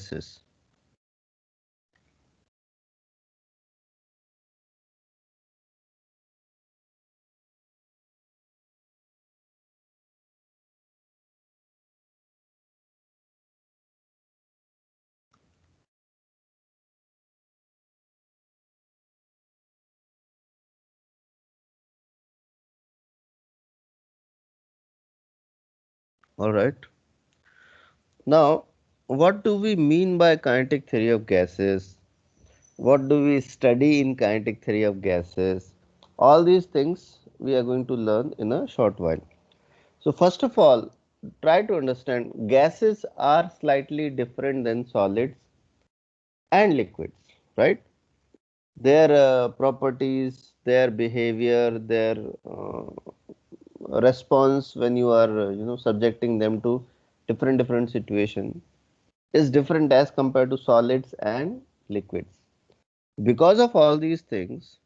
gases. All right. Now, what do we mean by kinetic theory of gases? What do we study in kinetic theory of gases? All these things we are going to learn in a short while. So, first of all, try to understand gases are slightly different than solids and liquids, right? Their properties, their behavior, their response when you are subjecting them to different situation is different as compared to solids and liquids. Because of all these things,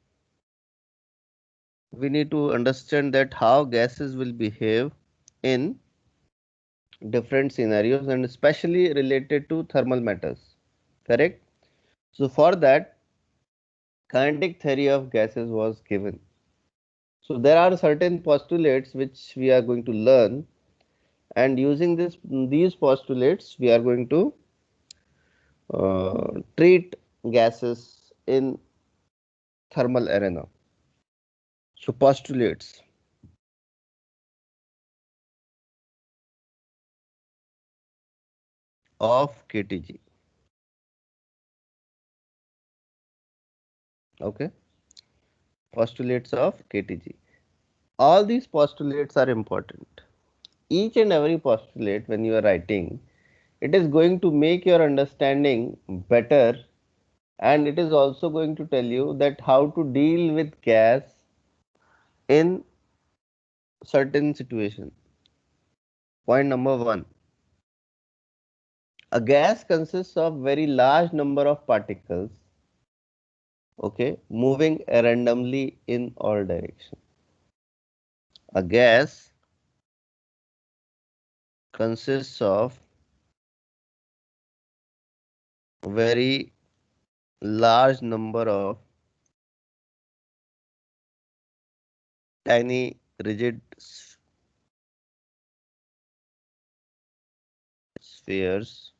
we need to understand that how gases will behave in different scenarios and especially related to thermal matters. Correct? So for that, kinetic theory of gases was given. So there are certain postulates which we are going to learn, and using these postulates we are going to treat gases in thermal arena. So postulates of KTG. Okay, postulates of KTG. All these postulates are important. Each and every postulate when you are writing, it is going to make your understanding better, and it is also going to tell you that how to deal with gas in certain situation. Point number one, a gas consists of very large number of particles, okay, moving randomly in all directions. A gas consists of very large number of tiny rigid spheres,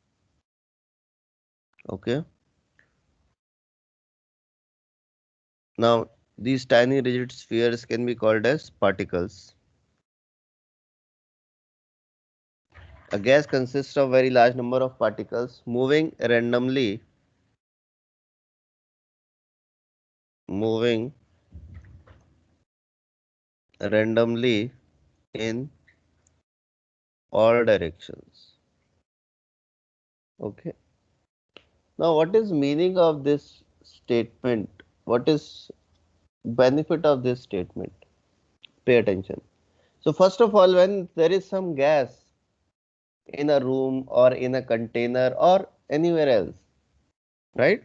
okay. Now these tiny rigid spheres can be called as particles. A gas consists of very large number of particles moving randomly in all directions. Okay. Now, what is meaning of this statement? What is benefit of this statement? Pay attention. So, first of all, when there is some gas in a room or in a container or anywhere else, right?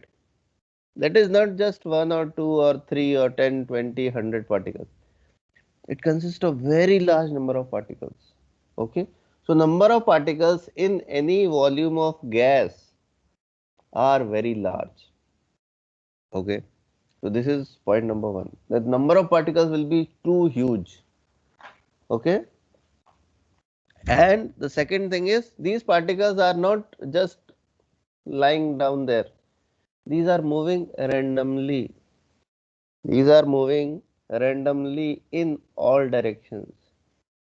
That is not just one or two or three or 10, 20, 100 particles. It consists of very large number of particles. Okay. So, number of particles in any volume of gas are very large. Okay. So, this is point number one. The number of particles will be too huge. Okay. And the second thing is these particles are not just lying down there. These are moving randomly. These are moving randomly in all directions.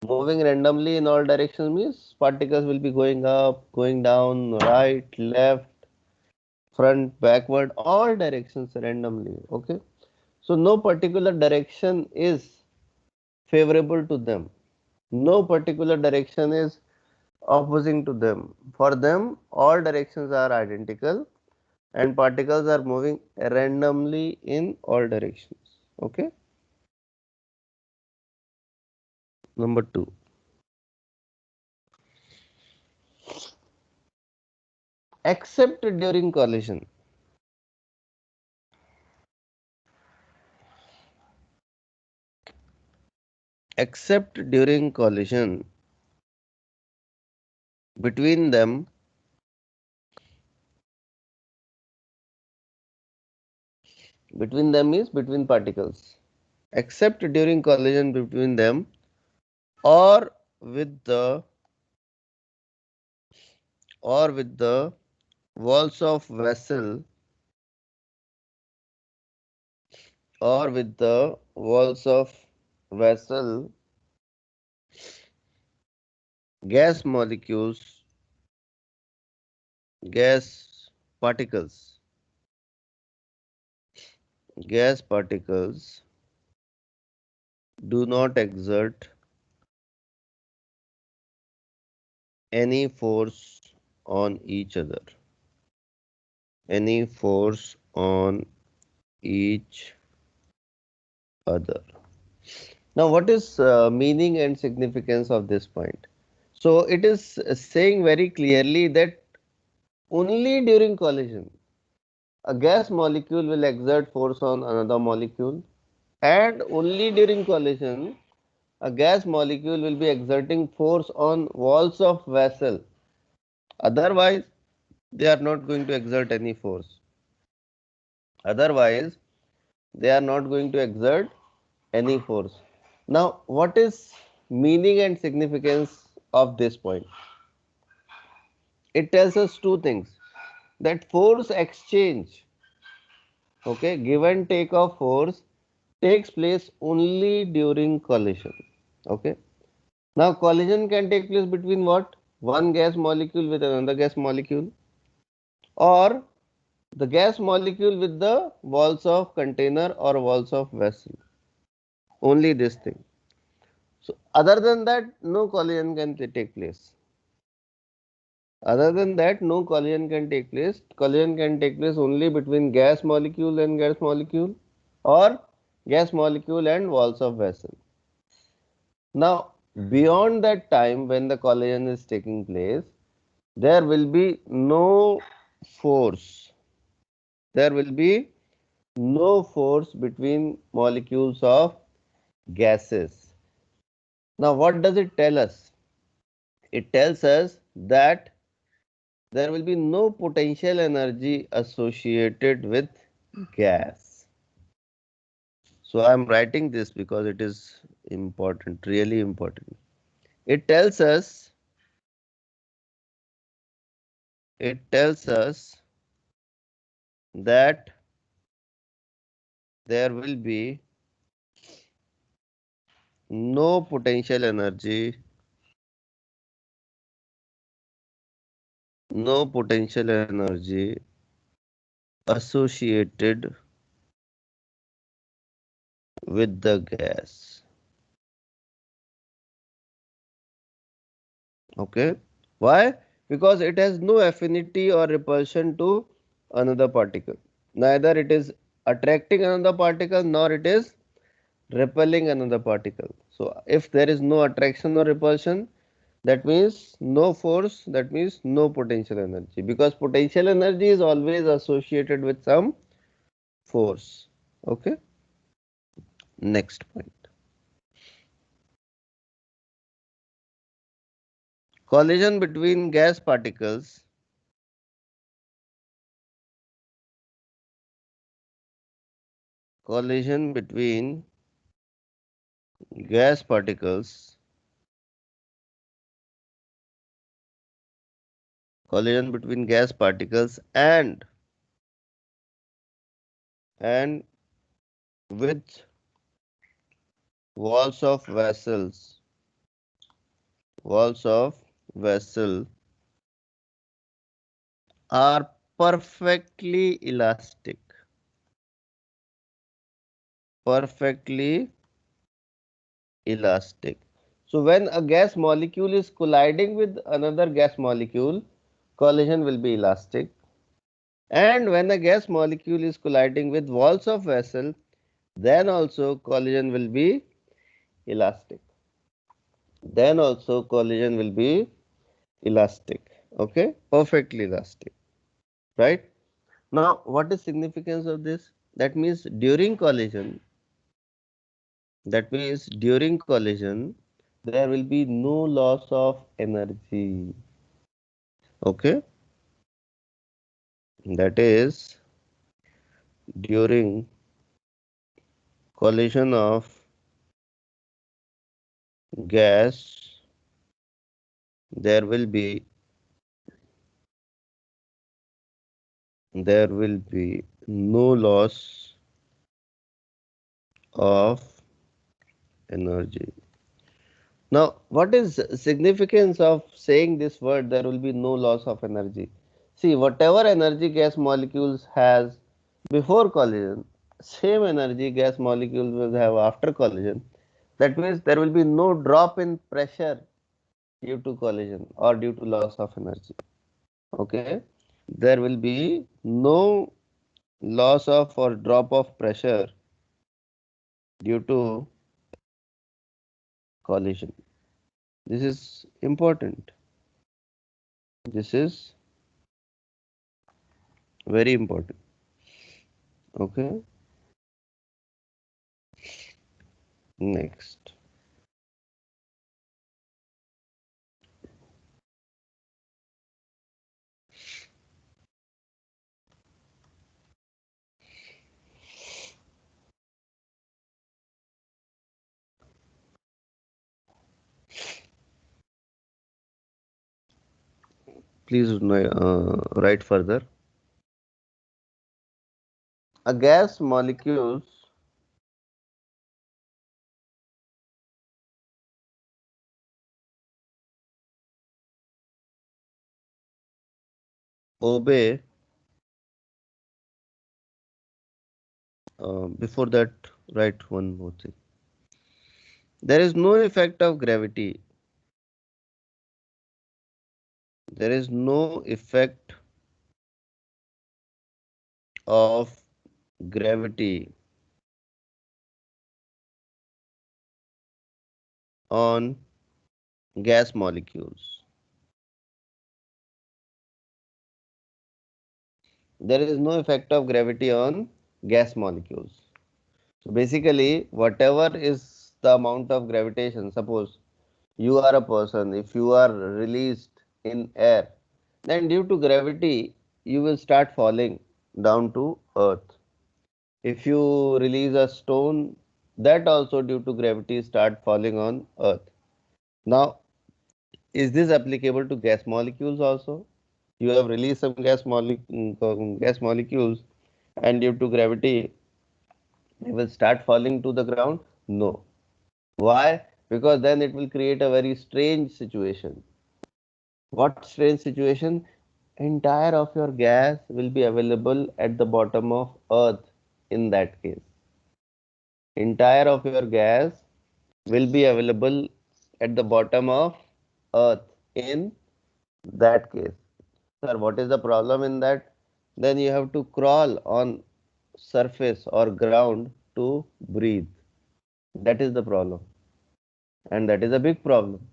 Moving randomly in all directions means particles will be going up, going down, right, left, front, backward, all directions randomly. Okay. So no particular direction is favorable to them. No particular direction is opposing to them. For them, all directions are identical and particles are moving randomly in all directions. Okay. Number two, except during collision. Except during collision between them, Between them means between particles, except during collision between them or with the walls of vessel or with the walls of vessel, gas molecules, gas particles, gas particles do not exert any force on each other, any force on each other. Now, what is meaning and significance of this point? So, it is saying very clearly that only during collision, a gas molecule will exert force on another molecule, and only during collision, a gas molecule will be exerting force on walls of vessel. Otherwise, they are not going to exert any force. Otherwise, they are not going to exert any force. Now, what is meaning and significance of this point? It tells us two things, that force exchange, okay, give and take of force takes place only during collision. Okay. Now, collision can take place between what? One gas molecule with another gas molecule, or the gas molecule with the walls of container or walls of vessel. Only this thing. So, other than that, no collision can take place. Other than that, no collision can take place. Collision can take place only between gas molecule and gas molecule, or gas molecule and walls of vessel. Now, beyond that time when the collision is taking place, there will be no force. There will be no force between molecules of gases. Now, what does it tell us? It tells us that there will be no potential energy associated with gas. So, I am writing this because it is important, really important. It tells us, that there will be no potential energy, no potential energy associated with the gas. Okay. Why? Because it has no affinity or repulsion to another particle. Neither it is attracting another particle nor it is repelling another particle. So, if there is no attraction or repulsion, that means no force, that means no potential energy, because potential energy is always associated with some force. Okay. Next point. Collision between gas particles, collision between gas particles, collision between gas particles and with walls of vessels, walls of vessel are perfectly elastic, perfectly elastic. So when a gas molecule is colliding with another gas molecule, collision will be elastic. And when a gas molecule is colliding with walls of vessel, then also collision will be elastic. Then also collision will be elastic. Okay, perfectly elastic. Right? Now, what is significance of this? That means during collision, there will be no loss of energy. Okay, that is during collision of gas, there will be no loss of energy. Now, what is significance of saying this word? There will be no loss of energy. See, whatever energy gas molecules has before collision, same energy gas molecules will have after collision. That means there will be no drop in pressure due to collision or due to loss of energy. Okay, there will be no loss of or drop of pressure due to collision. This is important. This is very important. Okay, next. Please write further. A gas molecules obey. Before that, write one more thing. There is no effect of gravity. There is no effect of gravity on gas molecules. There is no effect of gravity on gas molecules. So basically, whatever is the amount of gravitation, suppose you are a person, if you are released in air, then due to gravity, you will start falling down to earth. If you release a stone, that also due to gravity start falling on earth. Now, is this applicable to gas molecules also? You have released some gas molecules, and due to gravity, they will start falling to the ground? No. Why? Because then it will create a very strange situation. What strange situation? Entire of your gas will be available at the bottom of earth in that case. Entire of your gas will be available at the bottom of earth in that case. Sir, what is the problem in that? Then you have to crawl on surface or ground to breathe. That is the problem. And that is a big problem.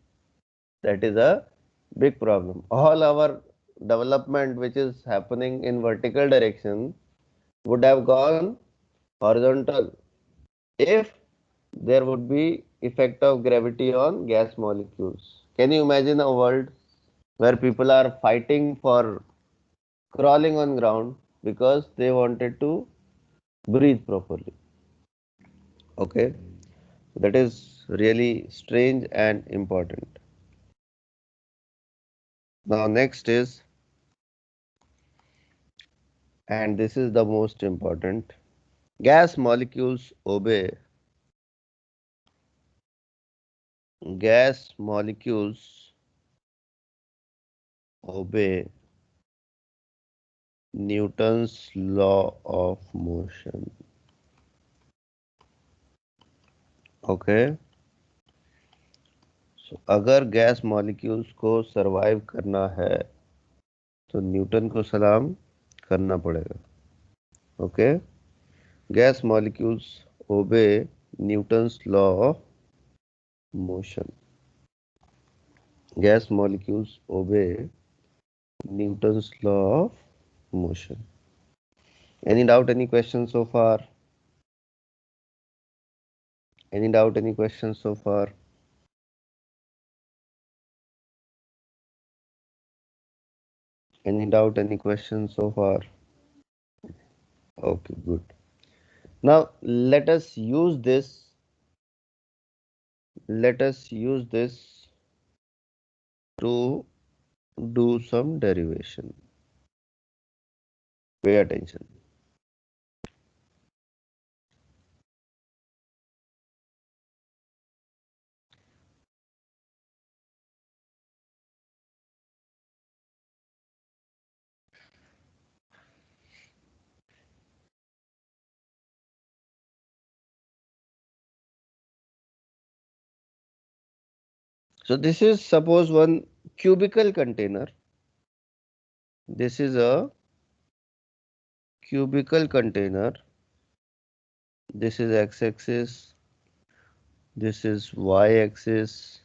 That is a big problem. All our development which is happening in vertical direction would have gone horizontal if there would be effect of gravity on gas molecules. Can you imagine a world where people are fighting for crawling on ground because they wanted to breathe properly? Okay, that is really strange and important. Now next is, and this is the most important, gas molecules obey. Gas molecules obey Newton's law of motion. Okay, so अगर gas molecules को survive करना है तो Newton को सलाम करना पड़ेगा. Okay, gas molecules obey Newton's law of motion. Gas molecules obey Newton's law of motion. Any doubt, any questions so far? Any doubt, any questions so far? Any doubt, any questions so far? Okay, good. Now let us use this. Let us use this to do some derivation. Pay attention. So this is suppose one cubical container. This is a cubical container. This is x-axis. This is y-axis.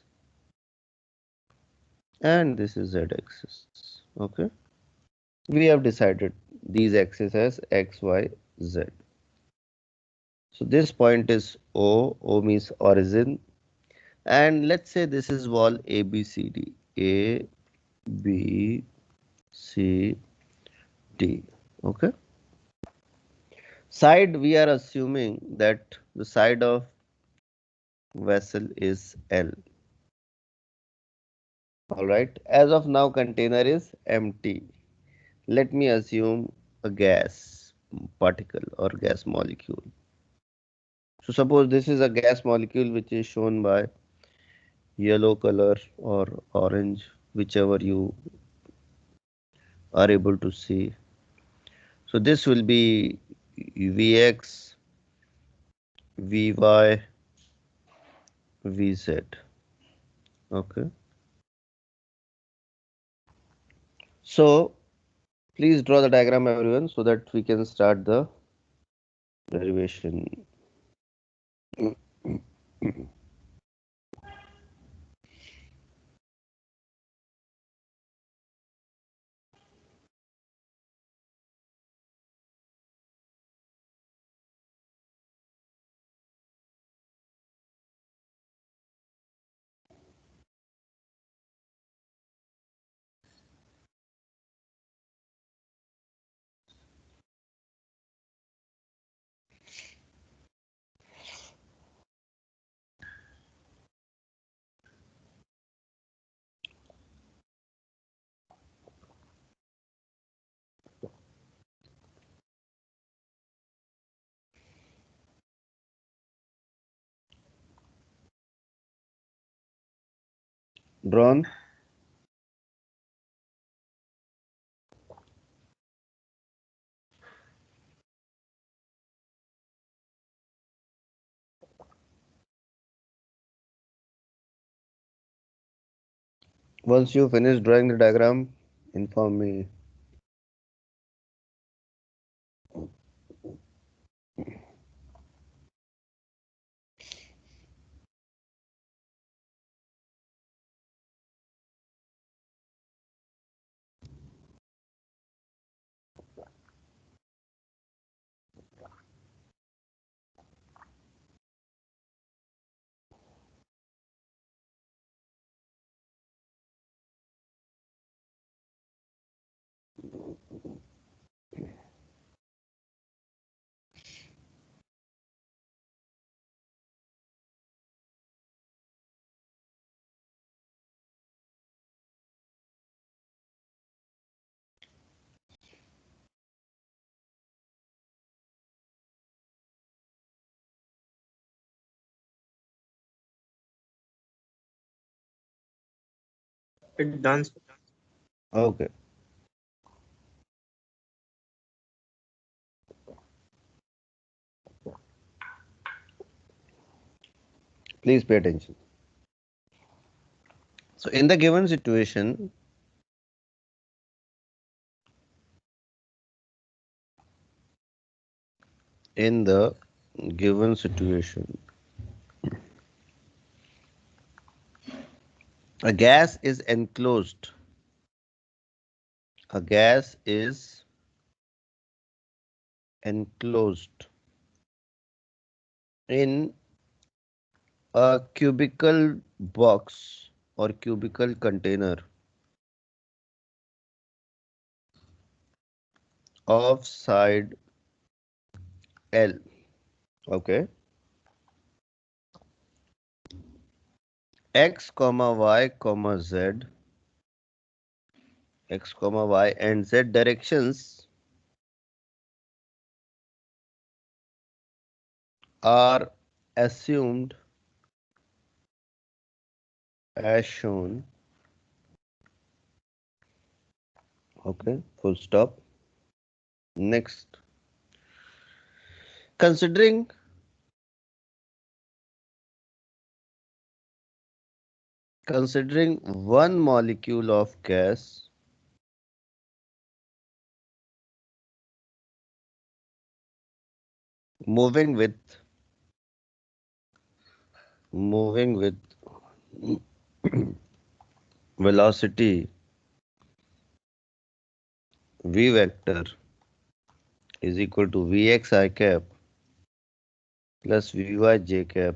And this is z-axis. Okay. We have decided these axes as x, y, z. So this point is O. O means origin. And let's say this is wall A, B, C, D. A, B, C, D. Okay. Side, we are assuming that the side of vessel is L. Alright. As of now, container is empty. Let me assume a gas particle or gas molecule. So suppose this is a gas molecule which is shown by yellow color or orange, whichever you are able to see. So this will be Vx, Vy, Vz. Okay. So please draw the diagram, everyone, so that we can start the derivation. Drawn. Once you finish drawing the diagram, inform me. It done. Okay. Please pay attention. So in the given situation, in the given situation, a gas is enclosed. A gas is enclosed in a cubical box or cubical container of side L. Okay. X comma Y comma Z, X comma Y and Z directions are assumed as shown. Okay, full stop. Next, considering one molecule of gas moving with velocity v vector is equal to vx I cap plus vy j cap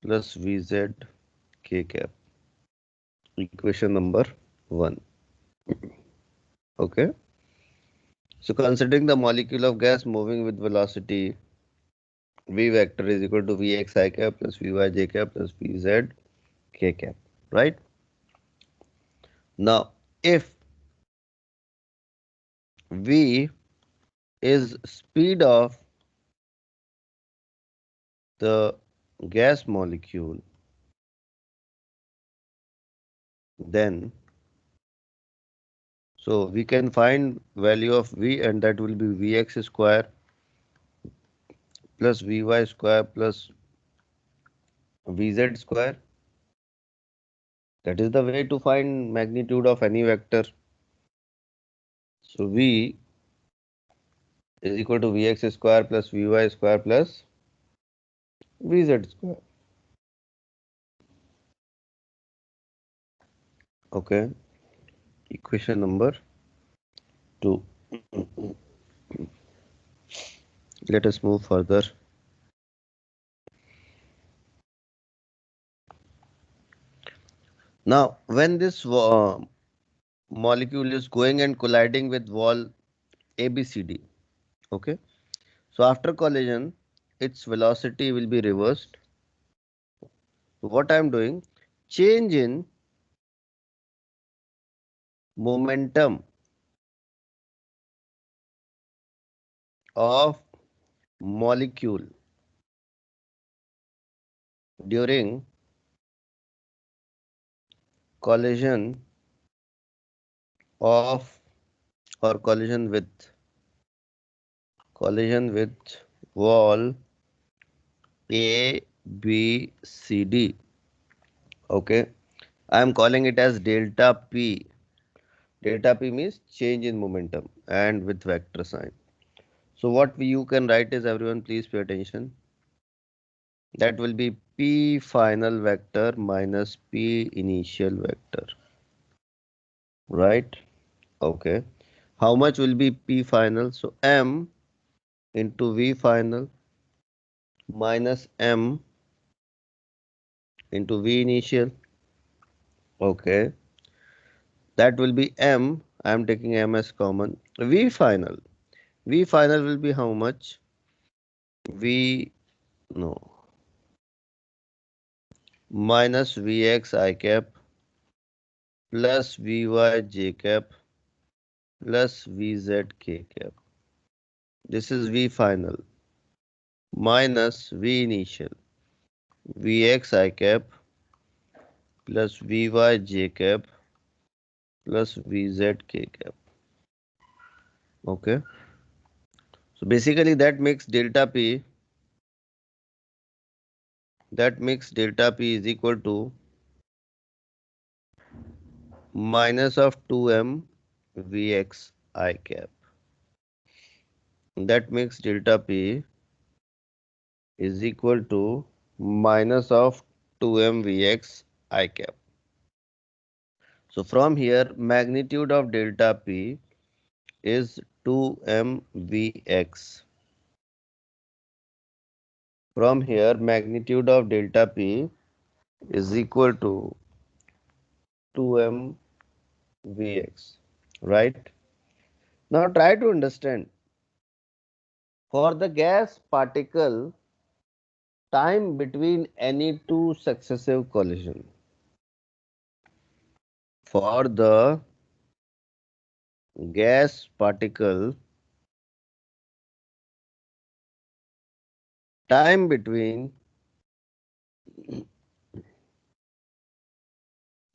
plus vz k cap. Equation number 1. Okay. So considering the molecule of gas moving with velocity v vector is equal to vx I cap plus vy j cap plus vz k cap. Right? Now, if v is speed of the gas molecule, then so we can find value of v, and that will be vx square plus vy square plus vz square. That is the way to find magnitude of any vector. So v is equal to vx square plus vy square plus vz square. Okay, equation number 2. Let us move further. Now, when this molecule is going and colliding with wall ABCD, okay, so after collision, its velocity will be reversed. So what I am doing, change in momentum of molecule during collision of or collision with wall A B C D. Okay, I am calling it as delta P. Delta P means change in momentum and with vector sign. So what you can write is, everyone please pay attention. That will be P final vector minus P initial vector. Right? Okay. How much will be P final? So M into V final minus M into V initial. Okay. That will be M. I am taking M as common. V final. V final will be how much? V, no, minus Vx I cap plus Vy j cap plus Vz k cap. This is V final minus V initial. Vx I cap plus Vy j cap plus Vz k cap. Okay. So basically that makes delta P is equal to minus of 2m Vx I cap. That makes delta P is equal to minus of 2m Vx I cap. So from here, magnitude of delta P is 2m Vx. From here, magnitude of delta P is equal to 2m Vx. Right? Now try to understand. For the gas particle, time between any two successive collision. For the gas particle, time between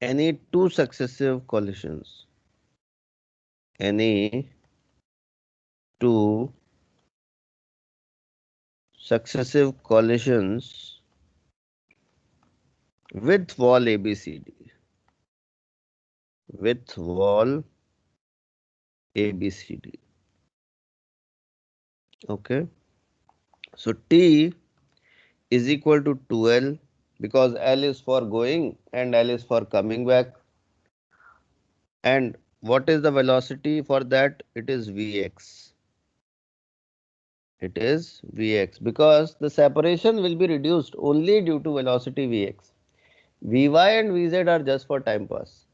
any two successive collisions. Any two successive collisions with wall ABCD. With wall ABCD. Okay. So T is equal to 2L because L is for going and L is for coming back. And what is the velocity for that? It is Vx. It is Vx because the separation will be reduced only due to velocity Vx. Vy and Vz are just for time pass.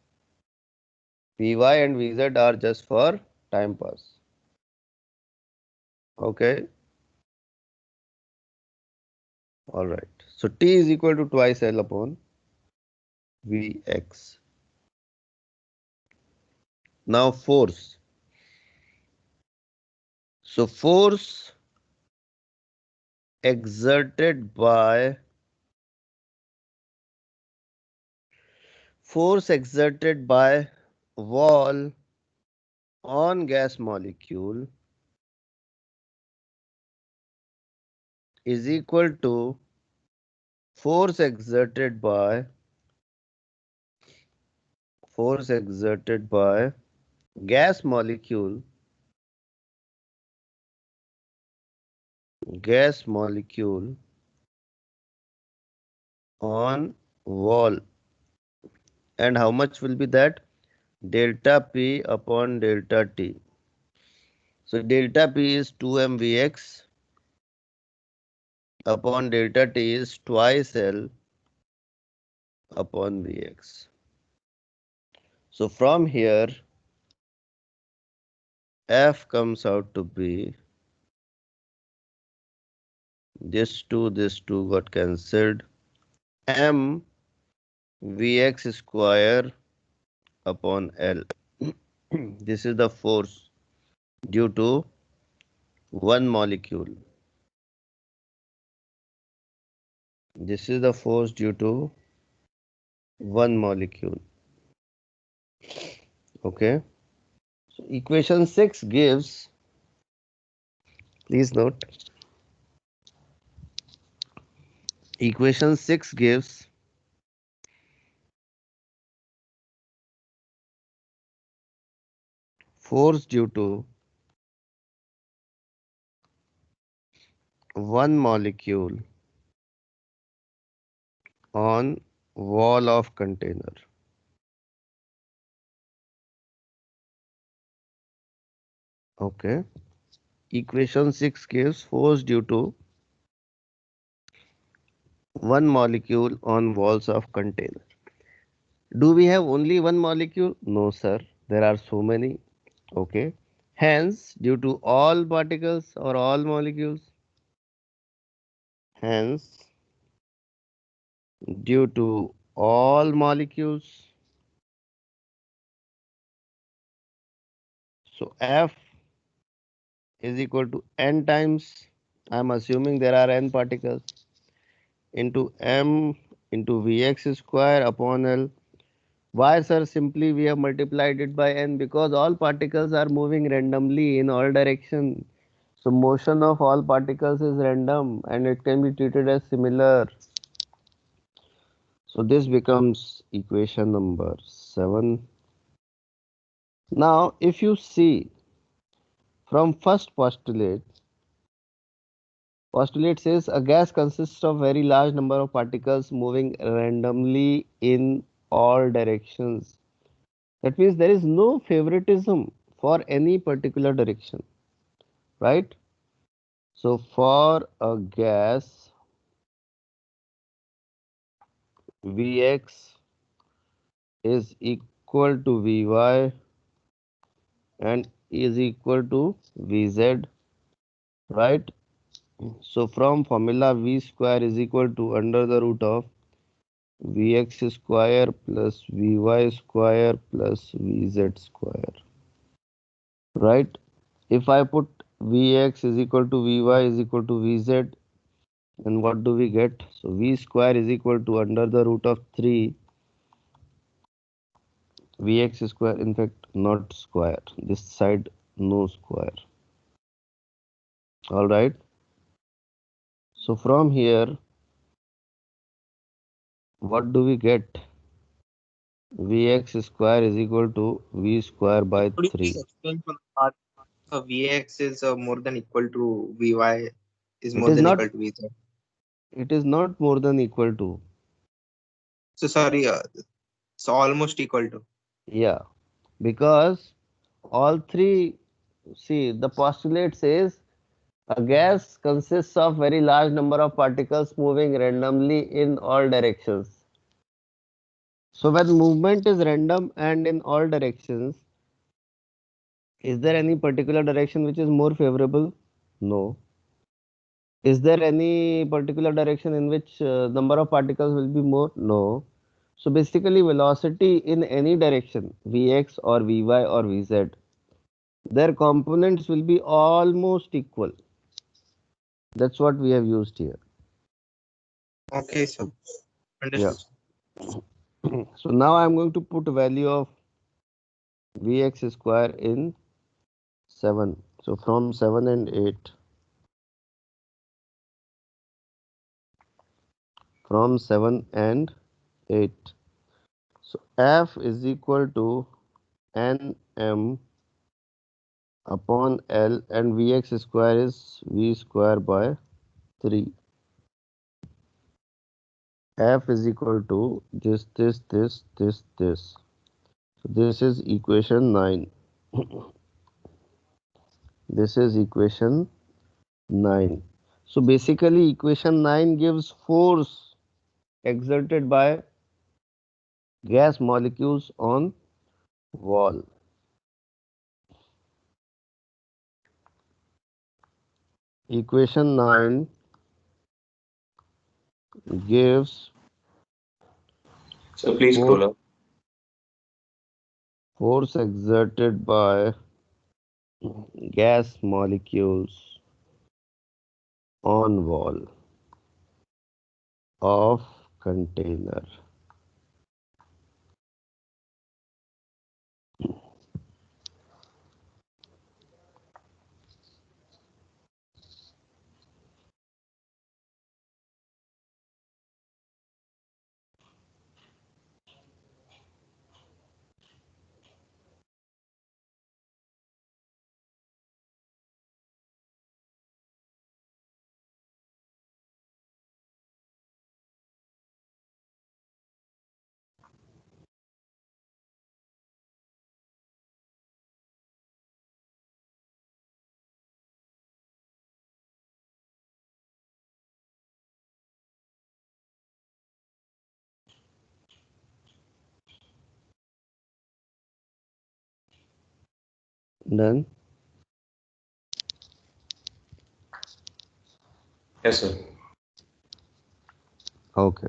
Vy and Vz are just for time pass. Okay. Alright. So T is equal to twice L upon Vx. Now force. So force exerted by wall on gas molecule is equal to force exerted by gas molecule on wall. And how much will be that? Delta P upon delta T. So delta P is 2mVx upon delta T is twice L upon Vx. So from here F comes out to be this two got cancelled. M Vx square upon L. This is the force due to one molecule. This is the force due to one molecule. Okay. So equation 6 gives, please note, equation 6 gives force due to one molecule on wall of container. Okay. Equation 6 gives force due to one molecule on walls of container. Do we have only one molecule? No, sir. There are so many. Okay. Hence, due to all particles or all molecules, hence, due to all molecules, so F is equal to n times, I'm assuming there are n particles, into m into Vx square upon L. Why, sir? Simply we have multiplied it by n because all particles are moving randomly in all directions. So motion of all particles is random and it can be treated as similar. So this becomes equation number 7. Now if you see from first postulate says a gas consists of very large number of particles moving randomly in all directions. That means there is no favoritism for any particular direction, right? So for a gas, Vx is equal to Vy and is equal to Vz. right? So from formula v square is equal to under the root of vx square plus vy square plus vz square, right? If I put vx is equal to vy is equal to vz, then what do we get? So v square is equal to under the root of 3 vx square, in fact not square, this side no square. All right. So from here, what do we get? Vx square is equal to v square by Could you please 3. explain for the part Vx is more than equal to Vy is It more is than not, equal to Vz? it is not more than equal to. So sorry, it's almost equal to. Yeah, because all three, see, the postulate says a gas consists of very large number of particles moving randomly in all directions. So when movement is random and in all directions, is there any particular direction which is more favorable? No. Is there any particular direction in which number of particles will be more? No. So basically velocity in any direction, Vx or Vy or Vz, their components will be almost equal. That's what we have used here. Okay, sir. So, yeah. Understood. So now I am going to put value of Vx square in 7. So from 7 and 8. From 7 and 8. So F is equal to Nm upon L, and Vx square is V square by 3. F is equal to this. So this is equation 9. This is equation 9. So basically equation 9 gives force exerted by gas molecules on wall. Equation 9 gives So please force, scroll up. force exerted by gas molecules on wall of container. Done. Yes, sir. Okay.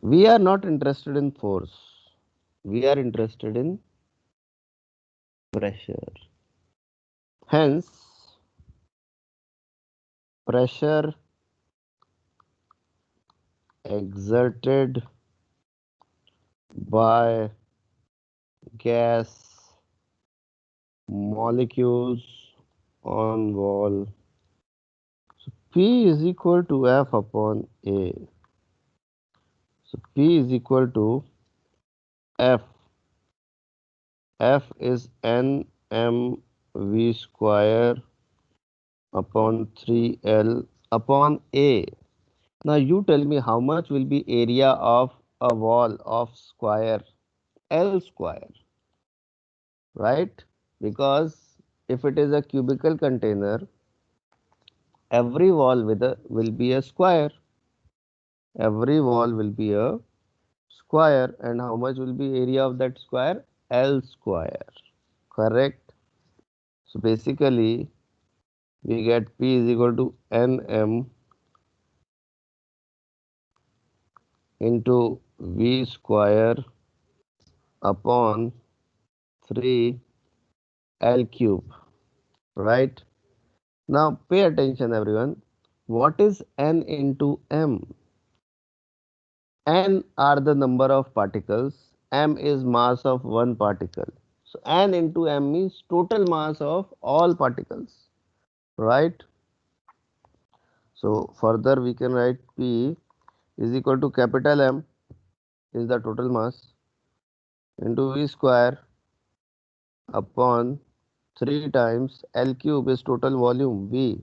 We are not interested in force. We are interested in pressure. Hence, pressure exerted by gas molecules on wall. So P is equal to F upon A. So P is equal to F. F is N M V square upon 3L upon A. Now you tell me how much will be area of a wall of square L square, right? Because if it is a cubical container, every wall will be a square. Every wall will be a square, and how much will be area of that square? L square. Correct. So basically we get P is equal to Nm into V square upon 3 L cube, right? Now pay attention everyone. What is N into M? N are the number of particles, M is mass of one particle. So N into M means total mass of all particles, right? So further we can write P is equal to capital M is the total mass into V square upon 3 times L cube is total volume. V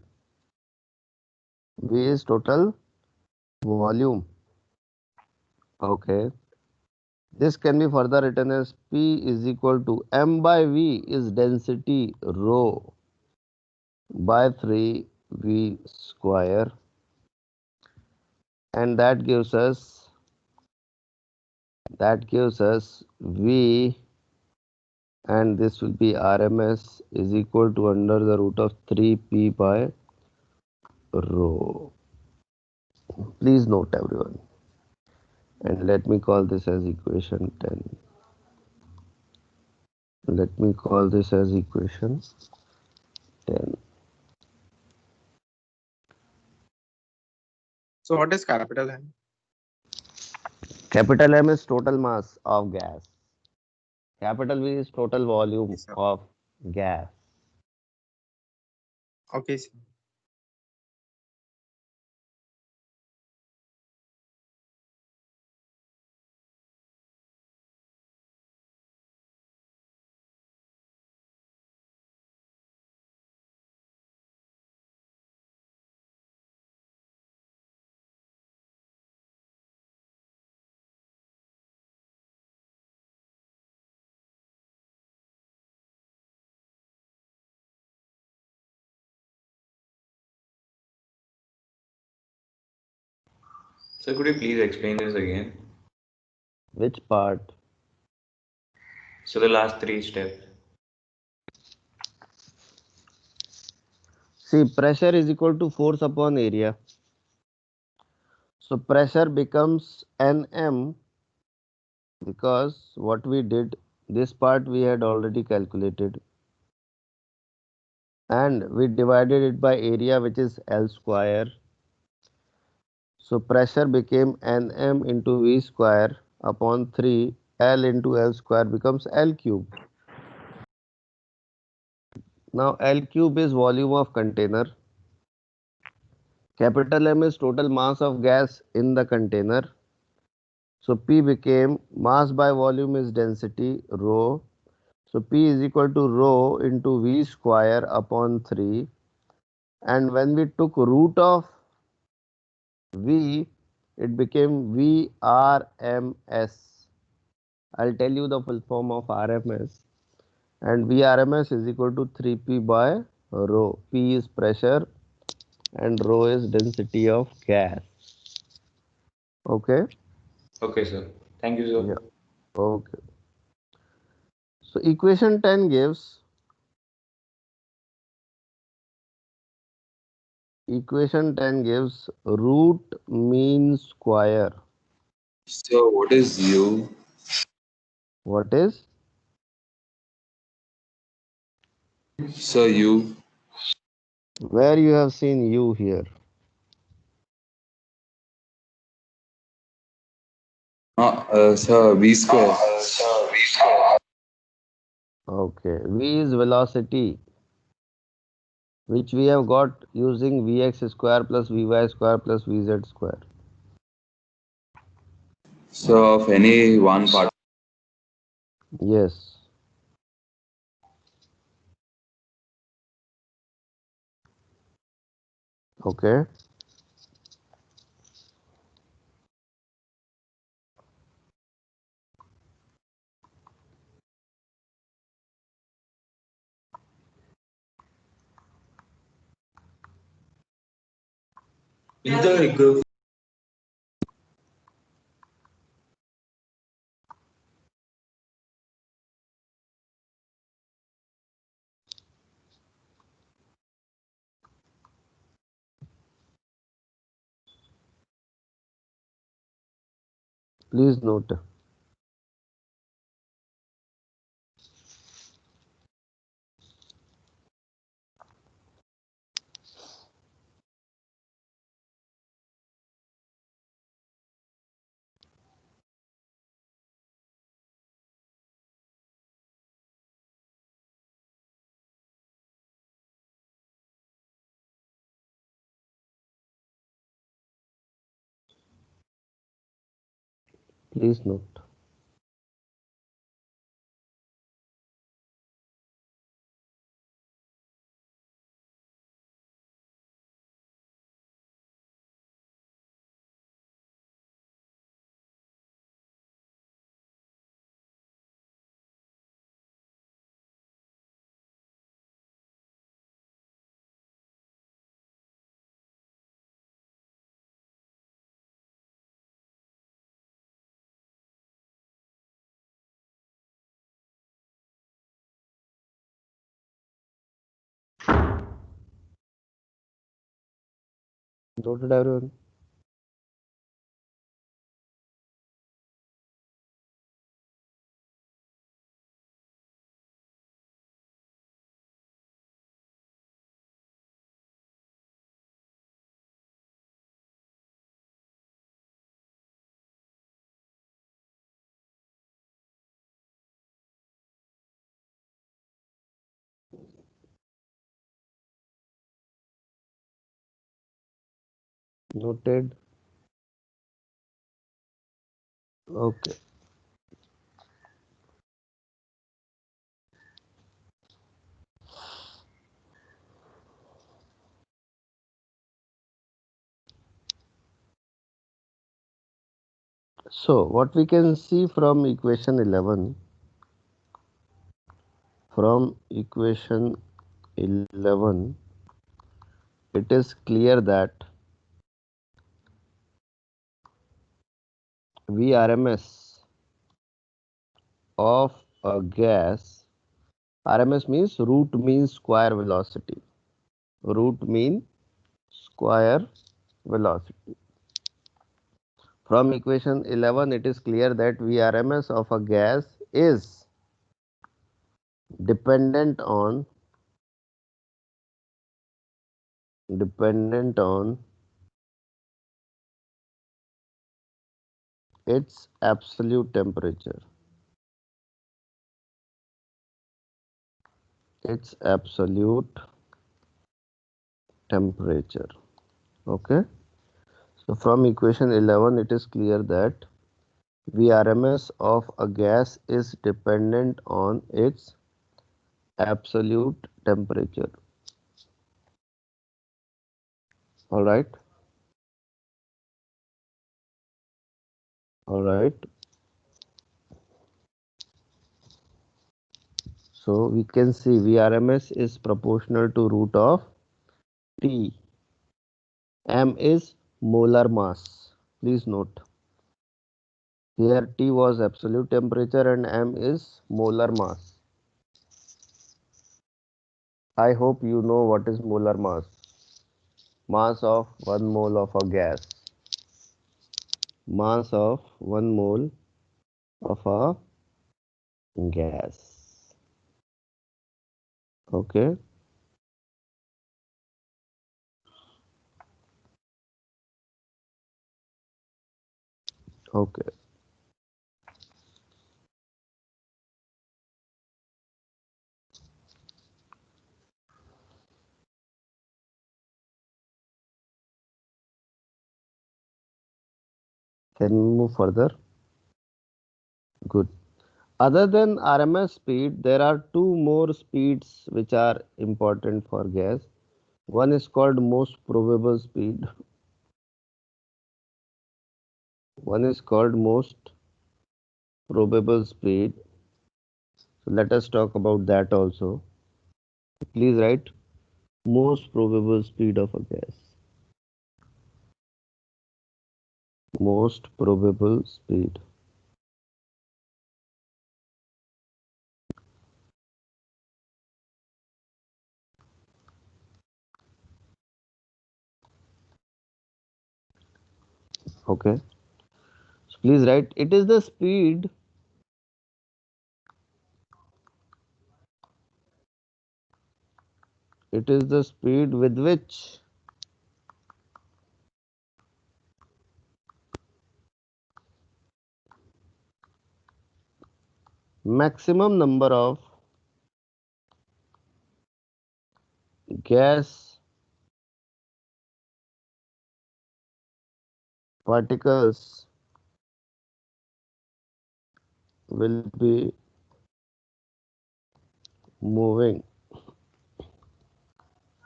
is total volume. Okay. This can be further written as P is equal to M by V is density rho by 3 V square, and that gives us V, and this will be RMS is equal to under the root of 3P by rho. Please note everyone, and let me call this as equation 10. Let me call this as equation 10. So what is capital M? Capital M is total mass of gas. Capital V is total volume Yes, sir. of gas. Okay, sir. So could you please explain this again? Which part? So the last three steps. See, pressure is equal to force upon area. So pressure becomes Nm because what we did, this part we had already calculated, and we divided it by area, which is L square. So pressure became Nm into V square upon 3 L into L square becomes L cube. Now L cube is volume of container. Capital M is total mass of gas in the container. So P became mass by volume is density rho. So P is equal to rho into V square upon 3. And when we took root of V, it became VRMS. I'll tell you the full form of RMS. And VRMS is equal to 3P by rho. P is pressure and rho is density of gas. Okay? Okay, sir. Thank you, sir. Yeah. Okay. So equation 10 gives root mean square. So what is U? What is? So U. Where you have seen U here? Sir, V square. Okay. V is velocity, which we have got using Vx square plus Vy square plus Vz square. So of any one part. Yes. Okay. Either Please note. Please note. Noted everyone. Noted. Okay. So what we can see from equation 11, it is clear that Vrms of a gas, RMS means root mean square velocity. Root mean square velocity. From equation 11, it is clear that Vrms of a gas is dependent on its absolute temperature. Its absolute temperature. Okay. So from equation 11, it is clear that Vrms of a gas is dependent on its absolute temperature. All right. All right. So we can see Vrms is proportional to root of T. M is molar mass. Please note. Here T was absolute temperature and M is molar mass. I hope you know what is molar mass. Mass of 1 mole of a gas. Mass of 1 mole of a gas. Okay. Okay. Can we move further? Good. Other than RMS speed, there are two more speeds which are important for gas. One is called most probable speed. One is called most probable speed. So let us talk about that also. Please write most probable speed of a gas. Most probable speed. Okay. Please write. It is the speed with which maximum number of gas particles will be moving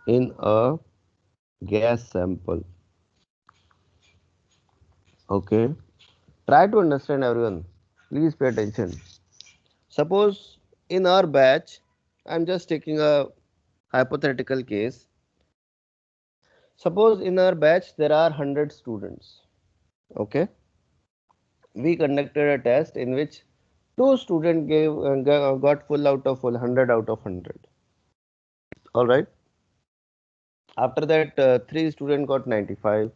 in a gas sample. Okay. Try to understand, everyone. Please pay attention. Suppose in our batch, I'm just taking a hypothetical case. Suppose in our batch there are 100 students. Okay. We conducted a test in which two students got full out of full, 100 out of 100. All right. After that, three students got 95,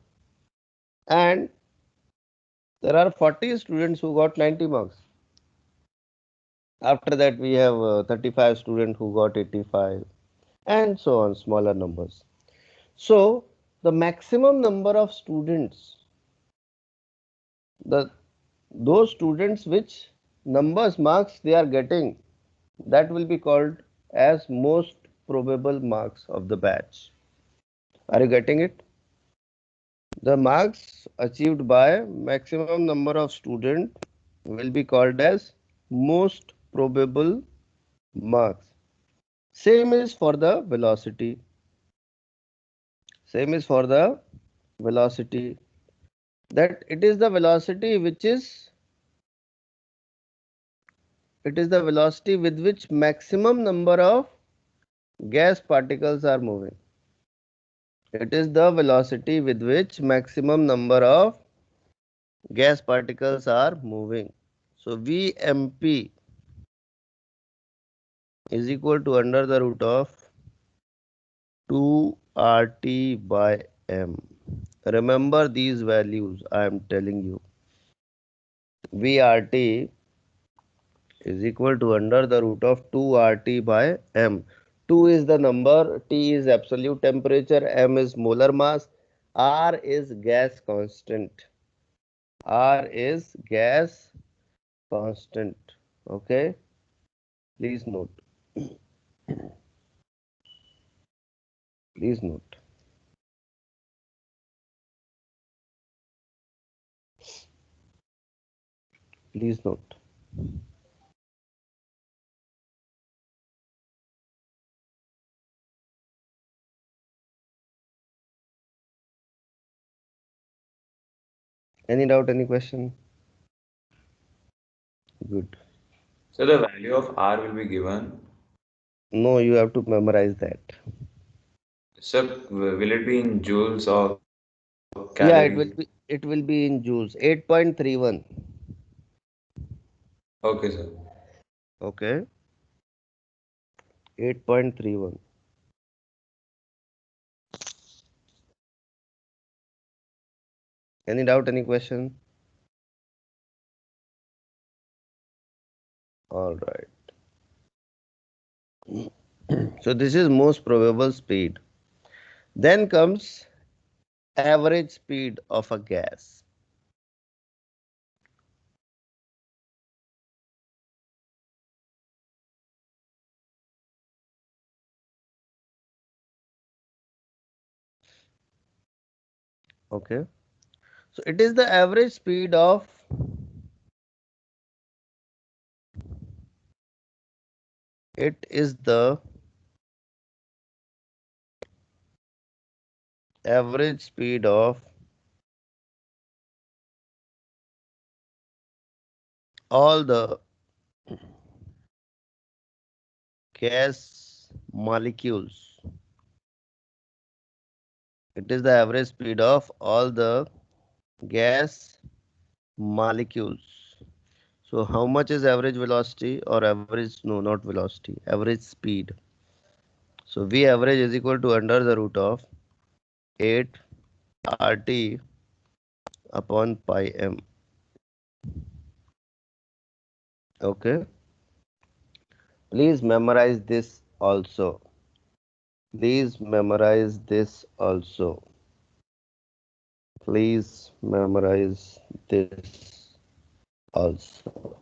and there are 40 students who got 90 marks. After that, we have 35 students who got 85, and so on, smaller numbers. So, the maximum number of students, those students which numbers marks they are getting, that will be called as most probable marks of the batch. Are you getting it? The marks achieved by maximum number of students will be called as most probable marks. Same is for the velocity. Same is for the velocity. That it is the velocity which is the velocity with which maximum number of gas particles are moving. It is the velocity with which maximum number of gas particles are moving. So Vmp is equal to under the root of 2RT by m. Remember these values I am telling you. VRT is equal to under the root of 2RT by m. 2 is the number, T is absolute temperature, m is molar mass, R is gas constant. R is gas constant. Okay, please note. Please note. Please note. Any doubt, any question? Good. So the value of R will be given. No, you have to memorize that. Sir, will it be in joules or Yeah, calories? it will be in joules. 8.31. Okay, sir. Okay. 8.31. Any doubt, any question? All right. So this is most probable speed. Then comes average speed of a gas. Okay. So it is the average speed of average speed of all the gas molecules. It is the average speed of all the gas molecules. So how much is average velocity or average, no, not velocity, average speed. So V average is equal to under the root of 8 RT upon pi m. Okay. Please memorize this also. Please memorize this also. Please memorize this also.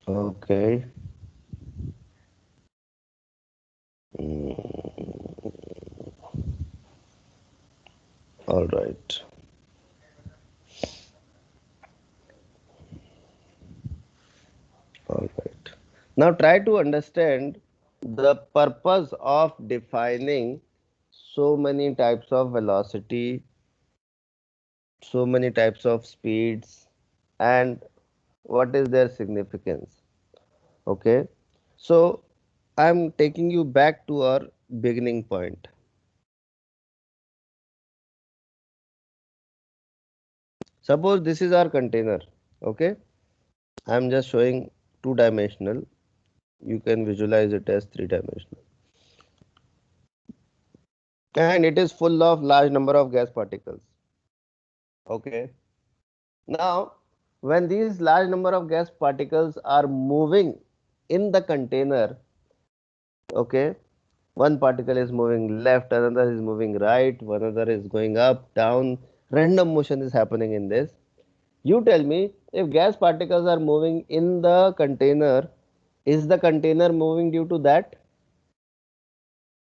Okay. All right. All right. Now try to understand the purpose of defining so many types of velocity, so many types of speeds, and what is their significance. Okay. So I'm taking you back to our beginning point. Suppose this is our container. Okay. I'm just showing two-dimensional. You can visualize it as three-dimensional. And it is full of large number of gas particles. Okay. Now, when these large number of gas particles are moving in the container, okay, one particle is moving left, another is moving right, one other is going up, down, random motion is happening in this. You tell me, if gas particles are moving in the container, is the container moving due to that?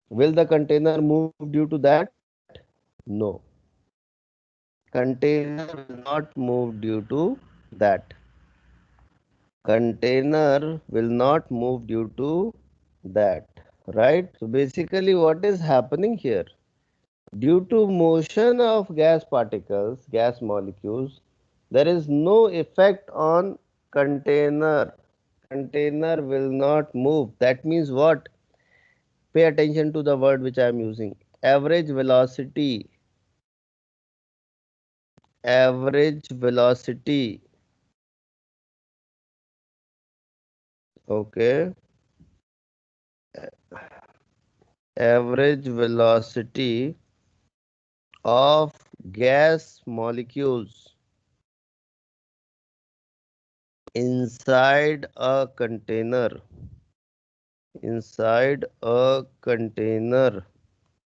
Will the container move due to that? No. Container will not move due to that. Container will not move due to that, right? So basically what is happening here? Due to motion of gas particles, gas molecules, there is no effect on container. Container will not move. That means what? Pay attention to the word which I am using. Average velocity. Average velocity. Okay. Average velocity of gas molecules inside a container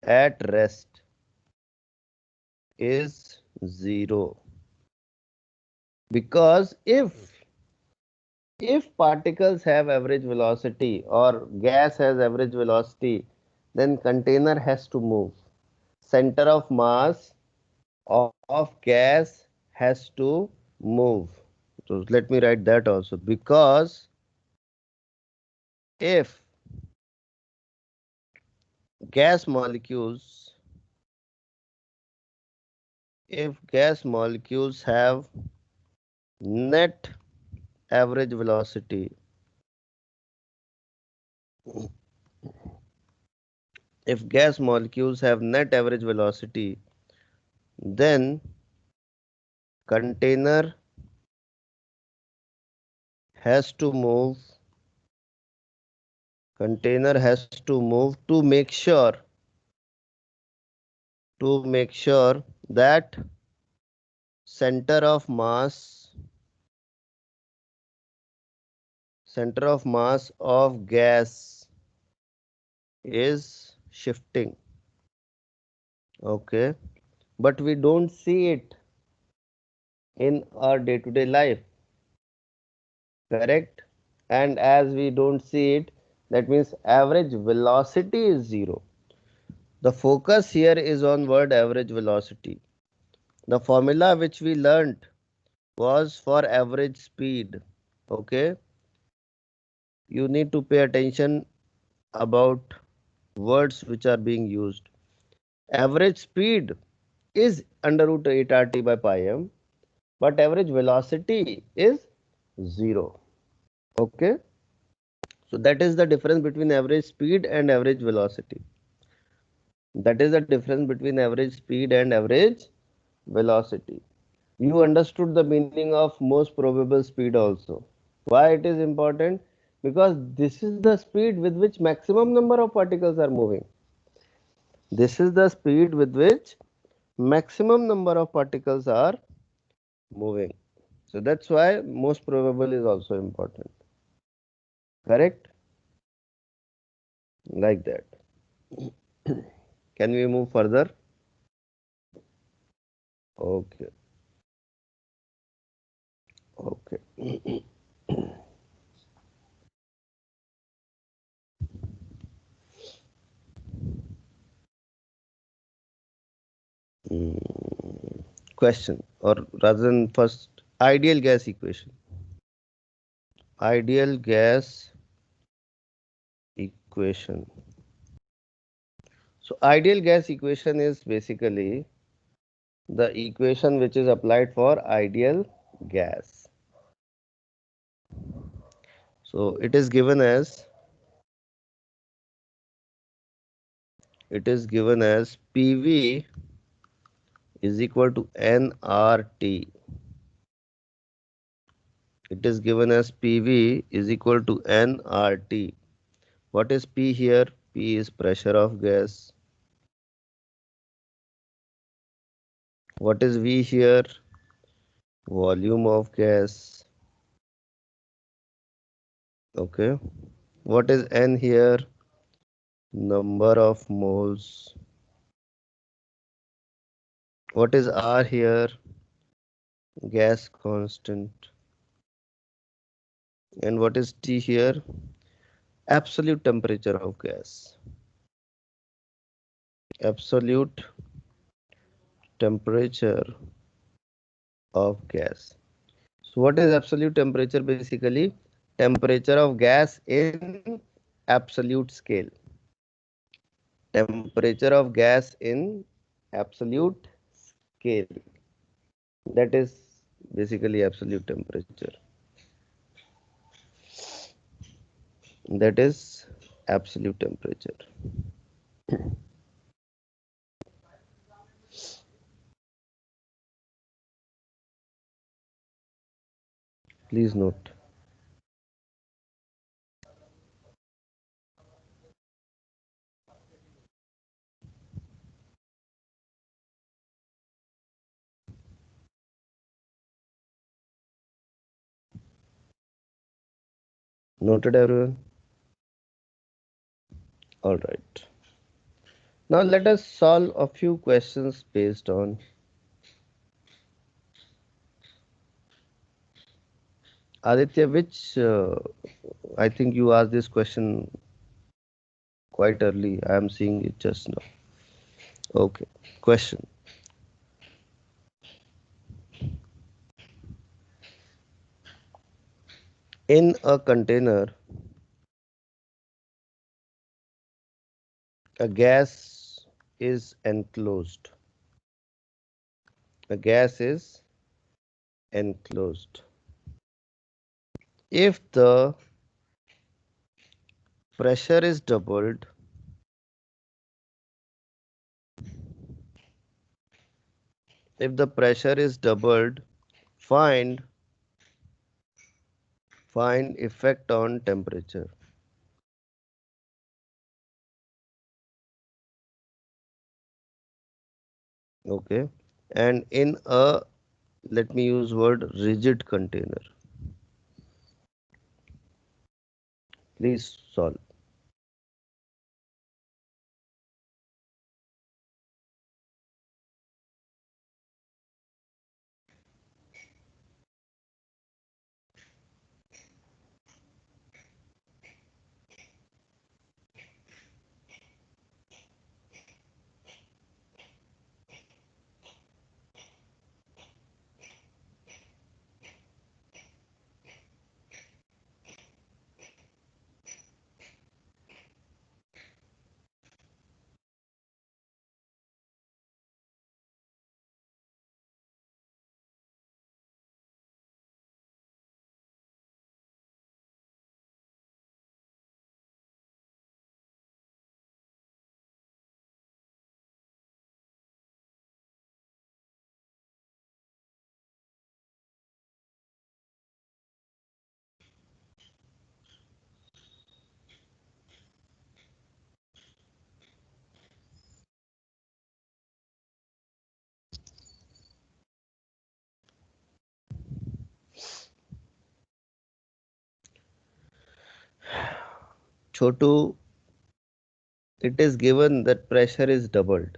at rest is 0, because if particles have average velocity or gas has average velocity, then container has to move. Center of mass of gas has to move. So let me write that also, because if gas molecules have net average velocity, if gas molecules have net average velocity, then container has to move to make sure that center of mass of gas is shifting. Okay, but we don't see it in our day-to-day life, correct? And as we don't see it, that means average velocity is 0. The focus here is on word average velocity. The formula which we learnt was for average speed. Okay, you need to pay attention about words which are being used. Average speed is under root 8 RT by pi m, but average velocity is 0. Okay, so that is the difference between average speed and average velocity. That is the difference between average speed and average velocity. You understood the meaning of most probable speed also. Why it is important? Because this is the speed with which maximum number of particles are moving. This is the speed with which maximum number of particles are moving. So that's why most probable is also important. Correct? Like that. Can we move further? Okay. Okay. Question, or rather than first, ideal gas equation. Ideal gas equation. So ideal gas equation is basically the equation which is applied for ideal gas. So it is given as PV is equal to nRT. It is given as PV is equal to nRT. What is P here? P is pressure of gas. What is V here? Volume of gas. Okay. What is N here? Number of moles. What is R here? Gas constant. And what is T here? Absolute temperature of gas. Absolute temperature of gas. So what is absolute temperature? Basically, temperature of gas in absolute scale. Temperature of gas in absolute scale. That is basically absolute temperature. That is absolute temperature. Please note. Noted, everyone? All right. Now let us solve a few questions based on Aditya, which I think you asked this question quite early. I am seeing it just now. Okay. Question. In a container, a gas is enclosed. A gas is enclosed. If the pressure is doubled, find effect on temperature. Okay. And in a, let me use word, rigid container. Please solve. Chotu, it is given that pressure is doubled.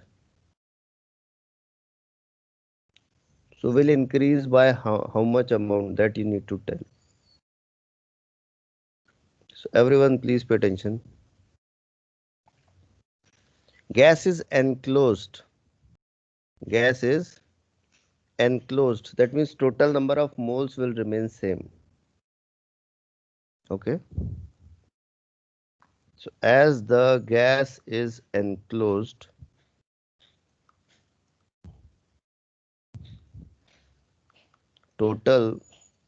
So will increase by how much amount, that you need to tell. So everyone please pay attention. Gas is enclosed. Gas is enclosed. That means total number of moles will remain same. Okay. So as the gas is enclosed, total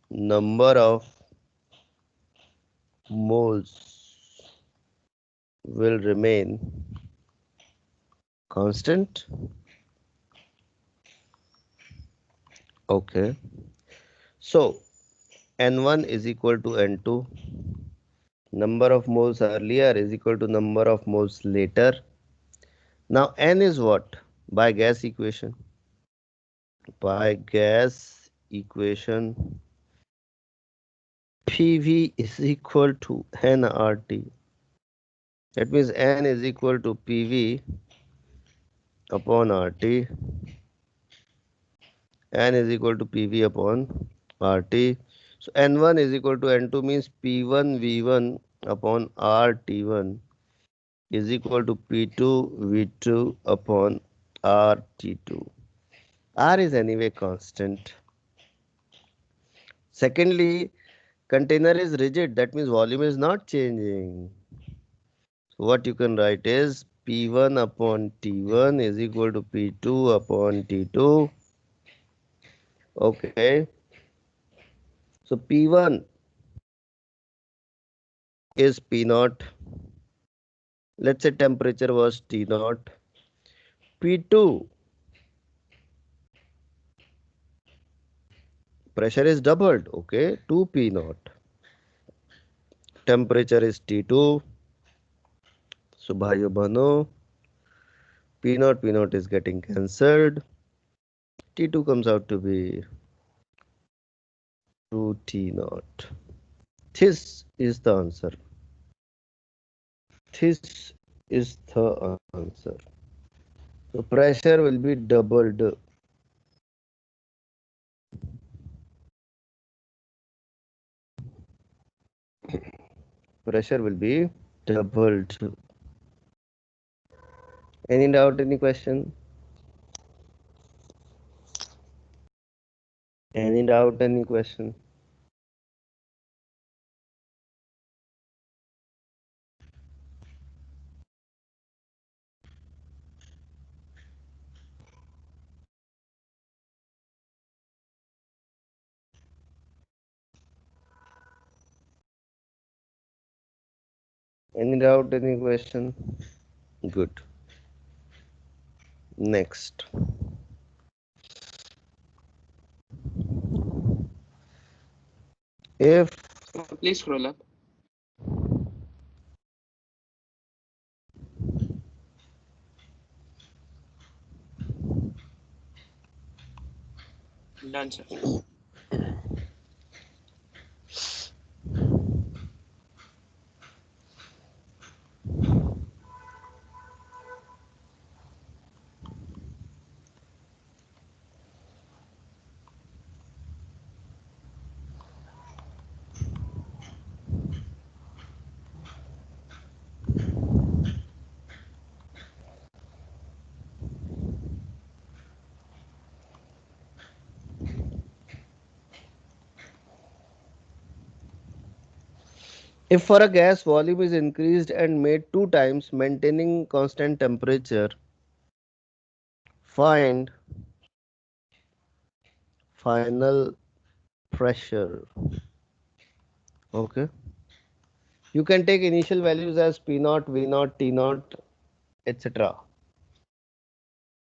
number of moles will remain constant. Okay. So N1 is equal to N2. Number of moles earlier is equal to number of moles later. Now N is what? By gas equation. By gas equation, PV is equal to nRT. That means N is equal to PV upon RT. N is equal to PV upon RT. So N1 is equal to N2 means P1 V1 upon RT1 is equal to P2 V2 upon RT2. R is anyway constant. Secondly, container is rigid, that means volume is not changing. So what you can write is P1 upon T1 is equal to P2 upon T2. Okay. So P1 is P naught. Let's say temperature was T naught. P2, pressure is doubled. Okay, 2 P naught. Temperature is T2. So bhaiyo bano, P naught is getting cancelled. T2 comes out to be 2 T naught. This is the answer. This is the answer. So pressure will be doubled. Pressure will be doubled. Any doubt, any question? Any doubt, any question? Any doubt, any question? Good. Next. If Please scroll up. Done, sir. for a gas volume is increased and made 2 times maintaining constant temperature, find final pressure. Okay. You can take initial values as P naught, V naught, T naught, etc.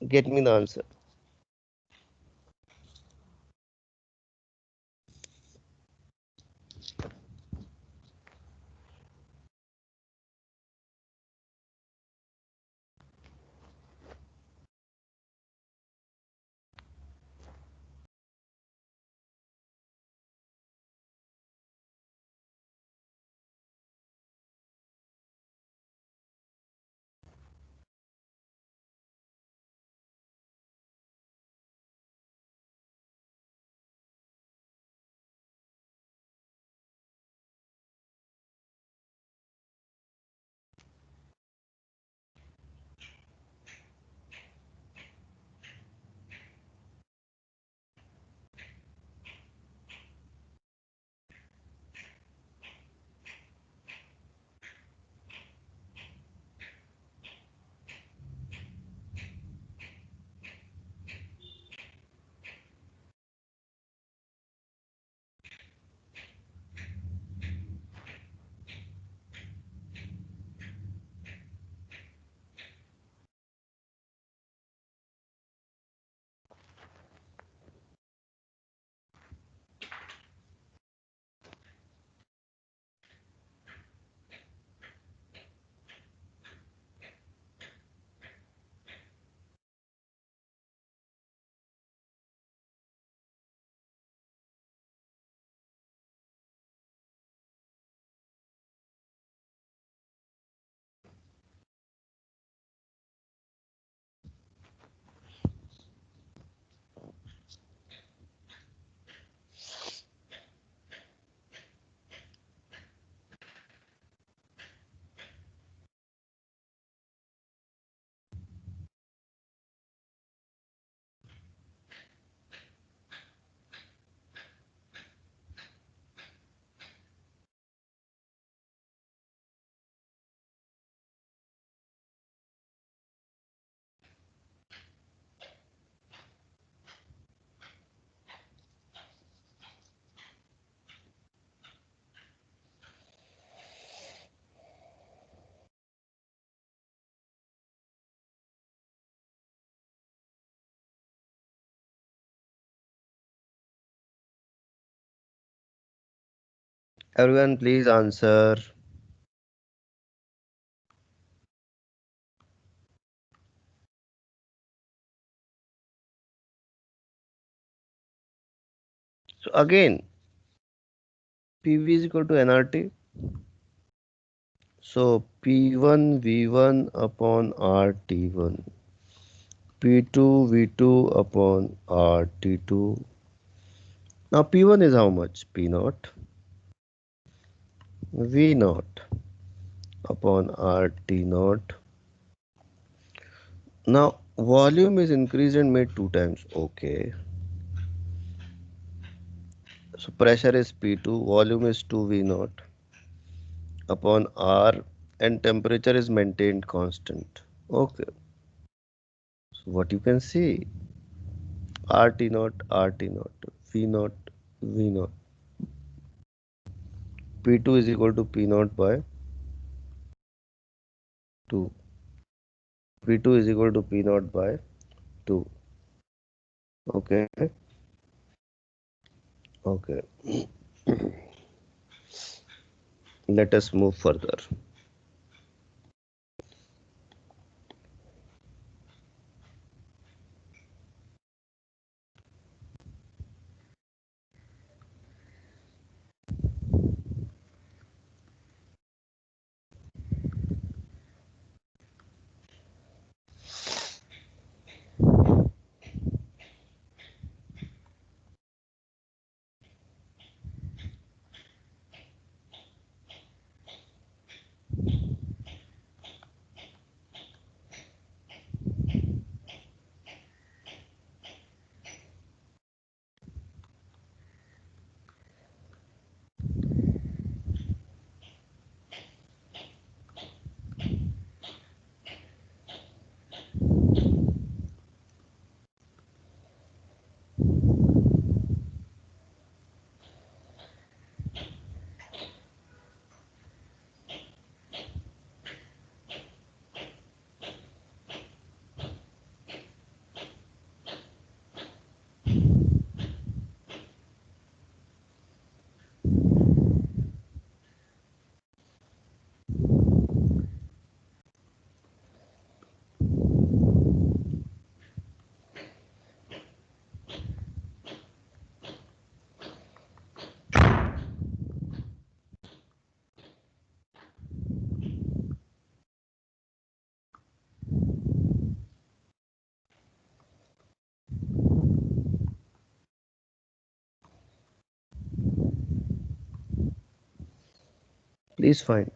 Get me the answer. Everyone, please answer. So again, PV is equal to nRT. So P1 V1 upon RT1. P2 V2 upon RT2. Now P1 is how much? P naught V naught upon RT naught. Now volume is increased and made 2 times. Okay. So pressure is P2, volume is 2 V naught upon R, and temperature is maintained constant. Okay. So what you can see, RT naught, RT naught, V naught, V naught. P2 is equal to P naught by 2. P2 is equal to P naught by 2. Okay. Okay. Let us move further. Please find.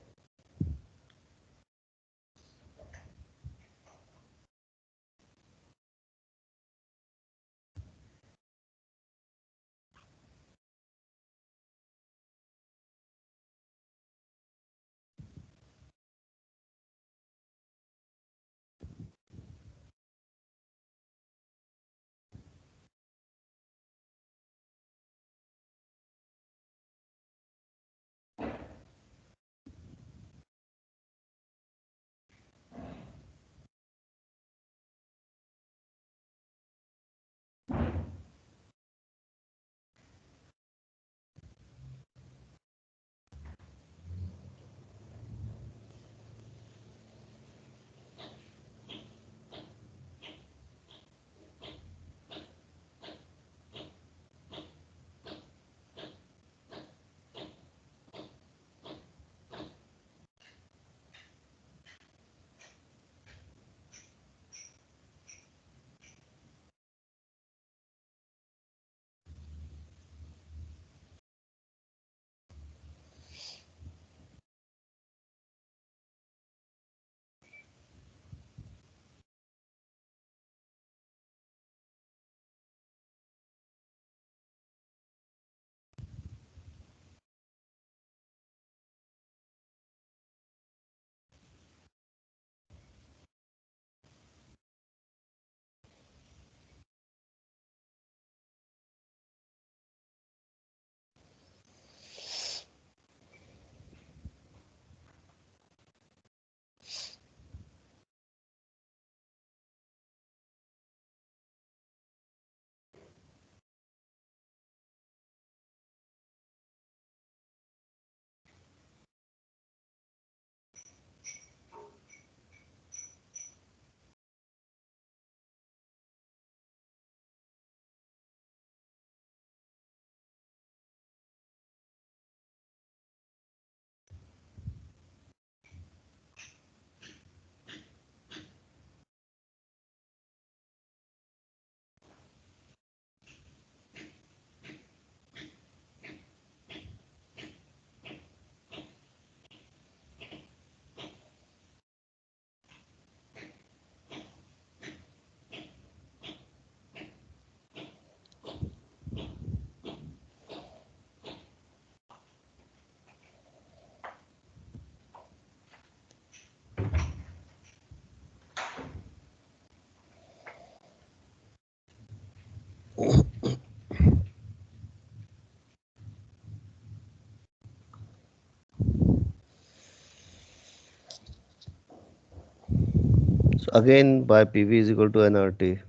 So again by PV is equal to nRT.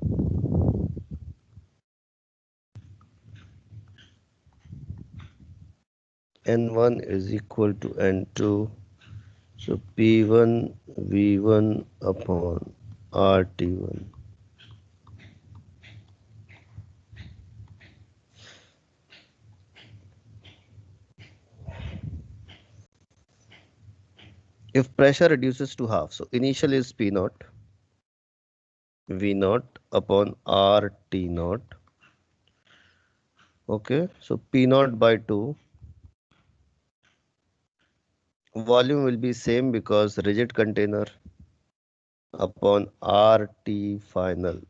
N1 is equal to N2. So P1 V1 upon RT1. If pressure reduces to half, so initial is P naught, V naught upon RT naught. Okay, so P naught by 2. Volume will be same because rigid container upon RT final.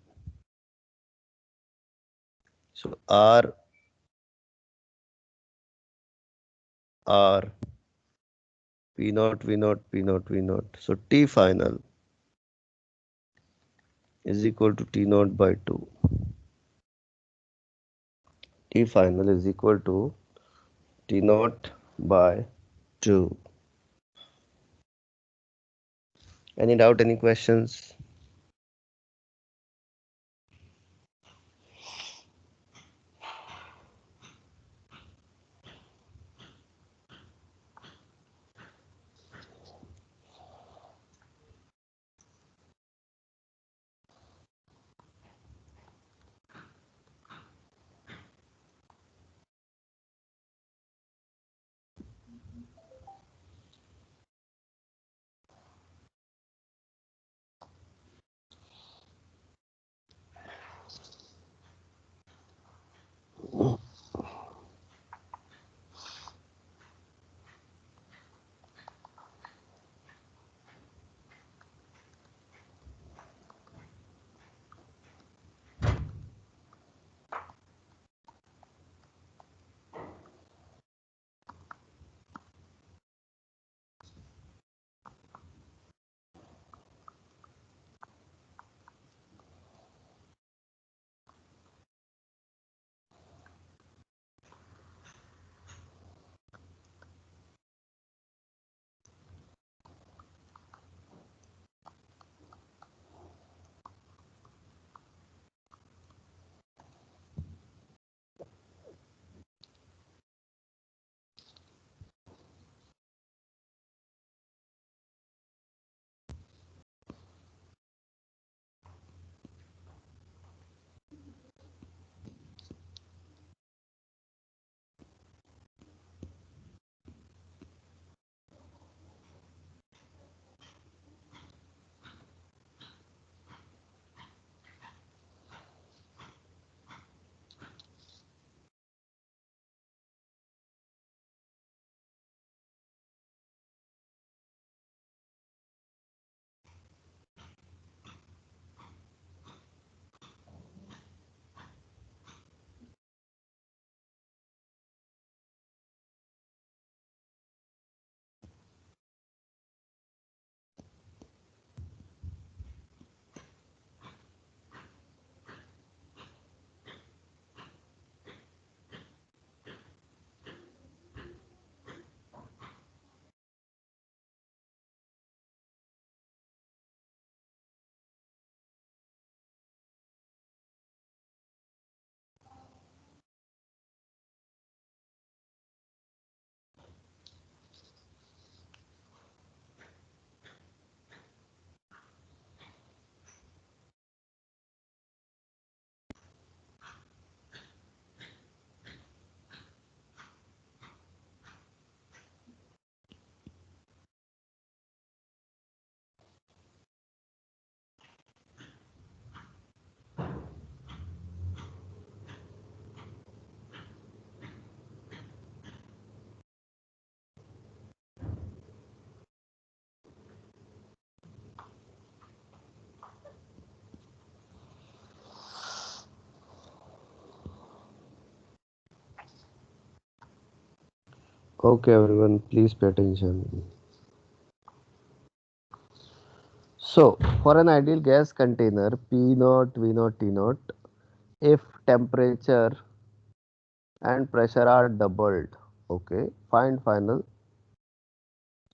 So R P naught V naught P naught V naught. So T final is equal to T naught by 2. T final is equal to T naught by 2. Any doubt, any questions? Okay, everyone, please pay attention. So, for an ideal gas container, P naught, V naught, T naught, if temperature and pressure are doubled, okay, find final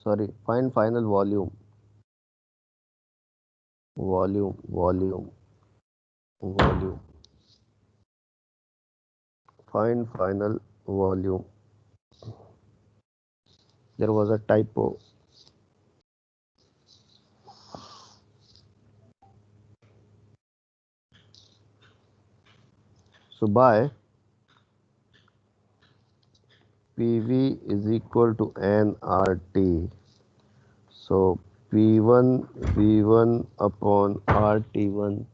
volume. volume. Find final volume. There was a typo. So by PV is equal to nRT. So P1 V1 upon RT1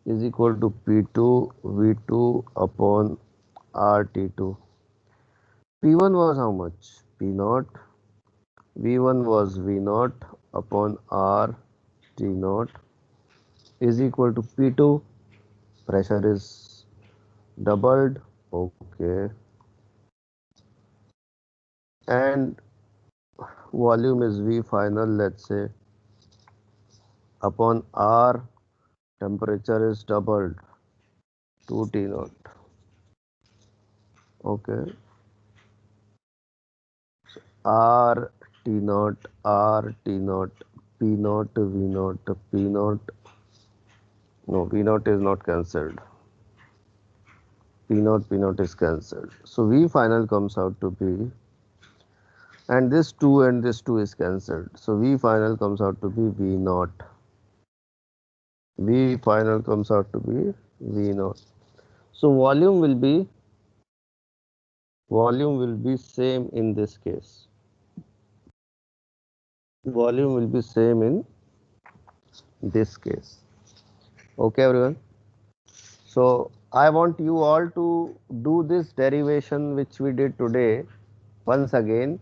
is equal to P2 V2 upon RT2. P1 was how much? P0. V1 was V0 upon RT0 is equal to P2. Pressure is doubled. Okay. And volume is V final, let's say, upon R. Temperature is doubled to T0. Okay. R T0, R T0, P0, V0, P0. No, V0 is not cancelled. P0 is cancelled. So V final comes out to be, and this 2 and this 2 is cancelled. So V final comes out to be V0. V final comes out to be V0. So volume will be same in this case. Volume will be same in this case. Okay, everyone. So I want you all to do this derivation which we did today once again,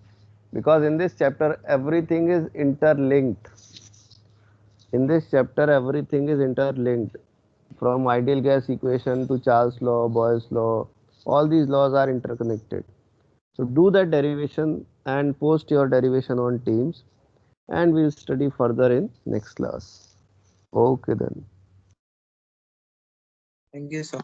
because in this chapter everything is interlinked. In this chapter everything is interlinked, from ideal gas equation to Charles law, Boyle's law, all these laws are interconnected. So do that derivation and post your derivation on Teams, and we'll study further in next class. Okay then. Thank you, sir.